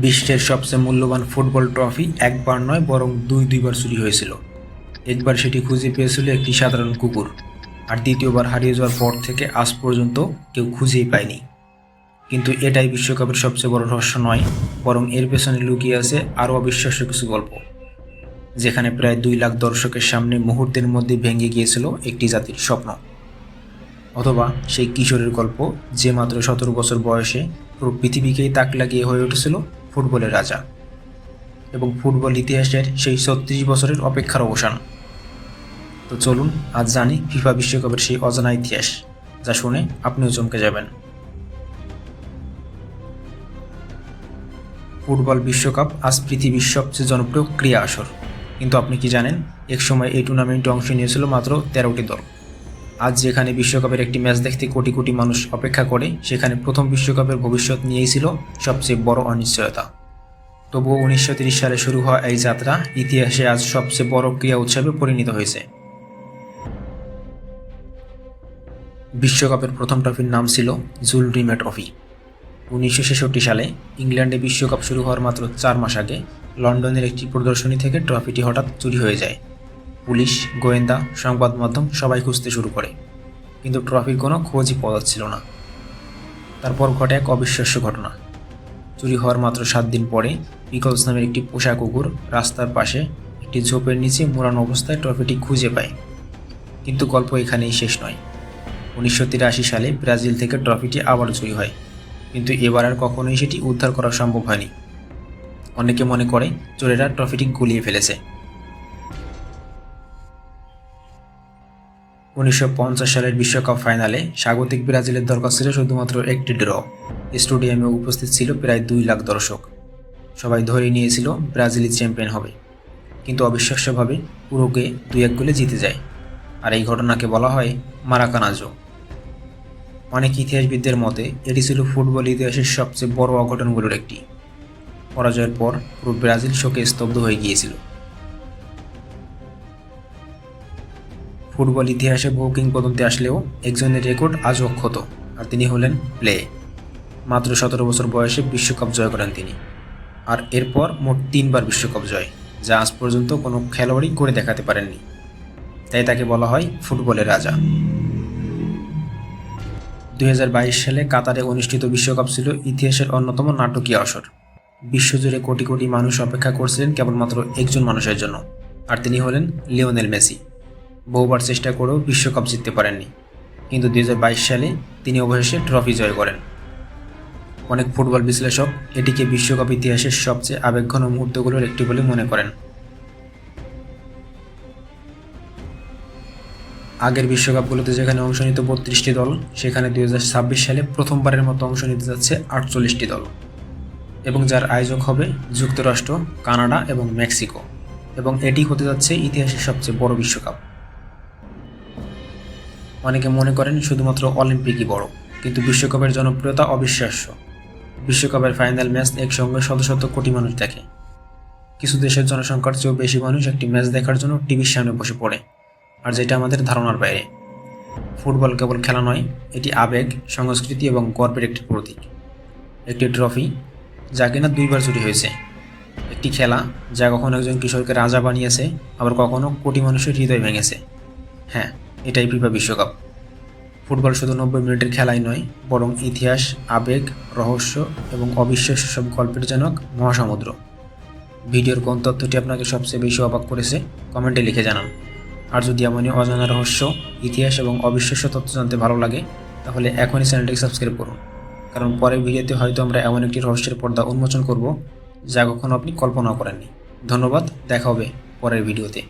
বিশ্বের সবচেয়ে মূল্যবান ফুটবল ট্রফি একবার নয় বরং দুইবার চুরি হয়েছিল। একবার সেটি খুঁজে পেয়েছিল একটি সাধারণ কুকুর, আর দ্বিতীয়বার হারিয়ে যাওয়ার পর থেকে আজ পর্যন্ত কেউ খুঁজেই পায়নি। কিন্তু এটাই বিশ্বকাপের সবচেয়ে বড় রহস্য নয়, বরং এর পেছনে লুকিয়ে আছে আরও অবিশ্বাস্য কিছু গল্প, যেখানে প্রায় 2 লাখ দর্শকের সামনে মুহূর্তের মধ্যে ভেঙে গিয়েছিল একটি জাতির স্বপ্ন। অথবা সেই কিশোরের গল্প যে মাত্র 17 বছর বয়সে পুরো পৃথিবীকেই তাক লাগিয়ে হয়ে উঠেছিল ফুটবলের রাজা, এবং ফুটবল ইতিহাসের সেই 36 বছরের অপেক্ষার অবসান। তো চলুন আজ জানি ফিফা বিশ্বকাপের সেই অজানা ইতিহাস, যা শুনে আপনিও চমকে যাবেন। ফুটবল বিশ্বকাপ আজ পৃথিবীর সবচেয়ে জনপ্রিয় ক্রীড়া আসর, কিন্তু আপনি কি জানেন একসময় এই টুর্নামেন্টে অংশ নিয়েছিল মাত্র 13টি দল। আজ যেখানে বিশ্বকাপের একটি ম্যাচ দেখতে কোটি কোটি মানুষ অপেক্ষা করে, সেখানে প্রথম বিশ্বকাপের ভবিষ্যৎ নিয়েই ছিল সবচেয়ে বড় অনিশ্চয়তা। তবুও 1930 সালে শুরু হওয়া এই যাত্রা ইতিহাসে আজ সবচেয়ে বড় ক্রীড়া উৎসবে পরিণত হয়েছে। বিশ্বকাপের প্রথম ট্রফির নাম ছিল জুল রিমে ট্রফি। 1966 সালে ইংল্যান্ডে বিশ্বকাপ শুরু হওয়ার মাত্র 4 মাস আগে লন্ডনের একটি প্রদর্শনী থেকে ট্রফিটি হঠাৎ চুরি হয়ে যায়। পুলিশ, গোয়েন্দা, সংবাদ মাধ্যম সবাই খুঁজতে শুরু করে, কিন্তু ট্রফির কোনো খোঁজই পাওয়া যাচ্ছিল না। তারপর ঘটে এক অবিশ্বাস্য ঘটনা। চুরি হওয়ার মাত্র 7 দিন পরে পিকলস নামের একটি পোষা কুকুর রাস্তার পাশে একটি ঝোপের নিচে মোড়ানো অবস্থায় ট্রফিটি খুঁজে পায়। কিন্তু গল্প এখানেই শেষ নয়। 1983 সালে ব্রাজিল থেকে ট্রফিটি আবার চুরি হয়, কিন্তু এবার আর কখনোই সেটি উদ্ধার করা সম্ভব হয়নি। অনেকে মনে করে চোরেরা ট্রফিটি গুলিয়ে ফেলেছে। 1950 সালের বিশ্বকাপ ফাইনালে স্বাগতিক ব্রাজিলের দরকার ছিল শুধুমাত্র একটি ড্র। স্টেডিয়ামে উপস্থিত ছিল প্রায় 2 লাখ দর্শক। সবাই ধরে নিয়েছিল ব্রাজিলই চ্যাম্পিয়ন হবে, কিন্তু অবিশ্বাস্যভাবে উরুগুয়ে 2-1 গোলে জিতে যায়। আর এই ঘটনাকে বলা হয় মারাকানাজো। অনেক ইতিহাসবিদদের মতে এটি ছিল ফুটবল ইতিহাসের সবচেয়ে বড় অঘটনগুলোর একটি। পরাজয়ের পর পুরো ব্রাজিল শোকে স্তব্ধ হয়ে গিয়েছিল। ফুটবল ইতিহাসে বহু কিংবদন্তি আসলেও একজনের রেকর্ড আজও অক্ষত, আর তিনি হলেন প্লে। মাত্র 17 বছর বয়সে বিশ্বকাপ জয় করেন তিনি, আর এরপর মোট 3 বার বিশ্বকাপ জয়, যা আজ পর্যন্ত কোনো খেলোয়াড়ই করে দেখাতে পারেননি। তাই তাকে বলা হয় ফুটবলের রাজা। 2022 সালে কাতারে অনুষ্ঠিত বিশ্বকাপ ছিল ইতিহাসের অন্যতম নাটকীয় আসর। বিশ্বজুড়ে কোটি কোটি মানুষ অপেক্ষা করছিলেন কেবলমাত্র একজন মানুষের জন্য, আর তিনি হলেন লিওনেল মেসি। বহুবার চেষ্টা করেও বিশ্বকাপ জিততে পারেননি, কিন্তু 2022 সালে তিনি অবশেষে ট্রফি জয় করেন। অনেক ফুটবল বিশ্লেষক এটিকে বিশ্বকাপ ইতিহাসের সবচেয়ে আবেগঘন মুহূর্তগুলোর একটি বলে মনে করেন। আগের বিশ্বকাপগুলোতে যেখানে অংশ নিত 32টি দল, সেখানে 2026 সালে প্রথমবারের মতো অংশ নিতে যাচ্ছে 48টি দল, এবং যার আয়োজক হবে যুক্তরাষ্ট্র, কানাডা এবং মেক্সিকো। এবং এটি হতে যাচ্ছে ইতিহাসের সবচেয়ে বড় বিশ্বকাপ। অনেকে মনে করেন শুধুমাত্র অলিম্পিকই বড়, কিন্তু বিশ্বকাপের জনপ্রিয়তা অবিশ্বাস্য। বিশ্বকাপের ফাইনাল ম্যাচ একসঙ্গে শত শত কোটি মানুষ দেখে। কিছু দেশের জনসংখ্যার চেয়েও বেশি মানুষ একটি ম্যাচ দেখার জন্য টিভির সামনে বসে পড়ে, আর যেটা আমাদের ধারণার বাইরে। ফুটবল কেবল খেলা নয়, এটি আবেগ, সংস্কৃতি এবং গর্বের একটি প্রতীক। একটি ট্রফি যা কিনা 2 বার চুরি হয়েছে। একটি খেলা যা কখনো একজন কিশোরকে রাজা বানিয়েছে, আবার কখনো কোটি মানুষের হৃদয় ভেঙেছে। হ্যাঁ, এটাই ফিফা বিশ্বকাপ। ফুটবল শুধু 90 মিনিটের খেলাই নয়, বরং ইতিহাস, আবেগ, রহস্য এবং অবিশ্বাস্য সব গল্পের জনক মহাসমুদ্র। ভিডিওর কোন তথ্যটি আপনাকে সবচেয়ে বেশি অবাক করেছে কমেন্টে লিখে জানান। আর যদি এমনই অজানা রহস্য, ইতিহাস এবং অবিশ্বাস্য তথ্য জানতে ভালো লাগে, তাহলে এখনই চ্যানেলটিকে সাবস্ক্রাইব করুন, কারণ পরের ভিডিওতে হয়তো আমরা এমন একটি রহস্যের পর্দা উন্মোচন করব যা কখনো আপনি কল্পনাও করেননি। ধন্যবাদ, দেখা হবে পরের ভিডিওতে।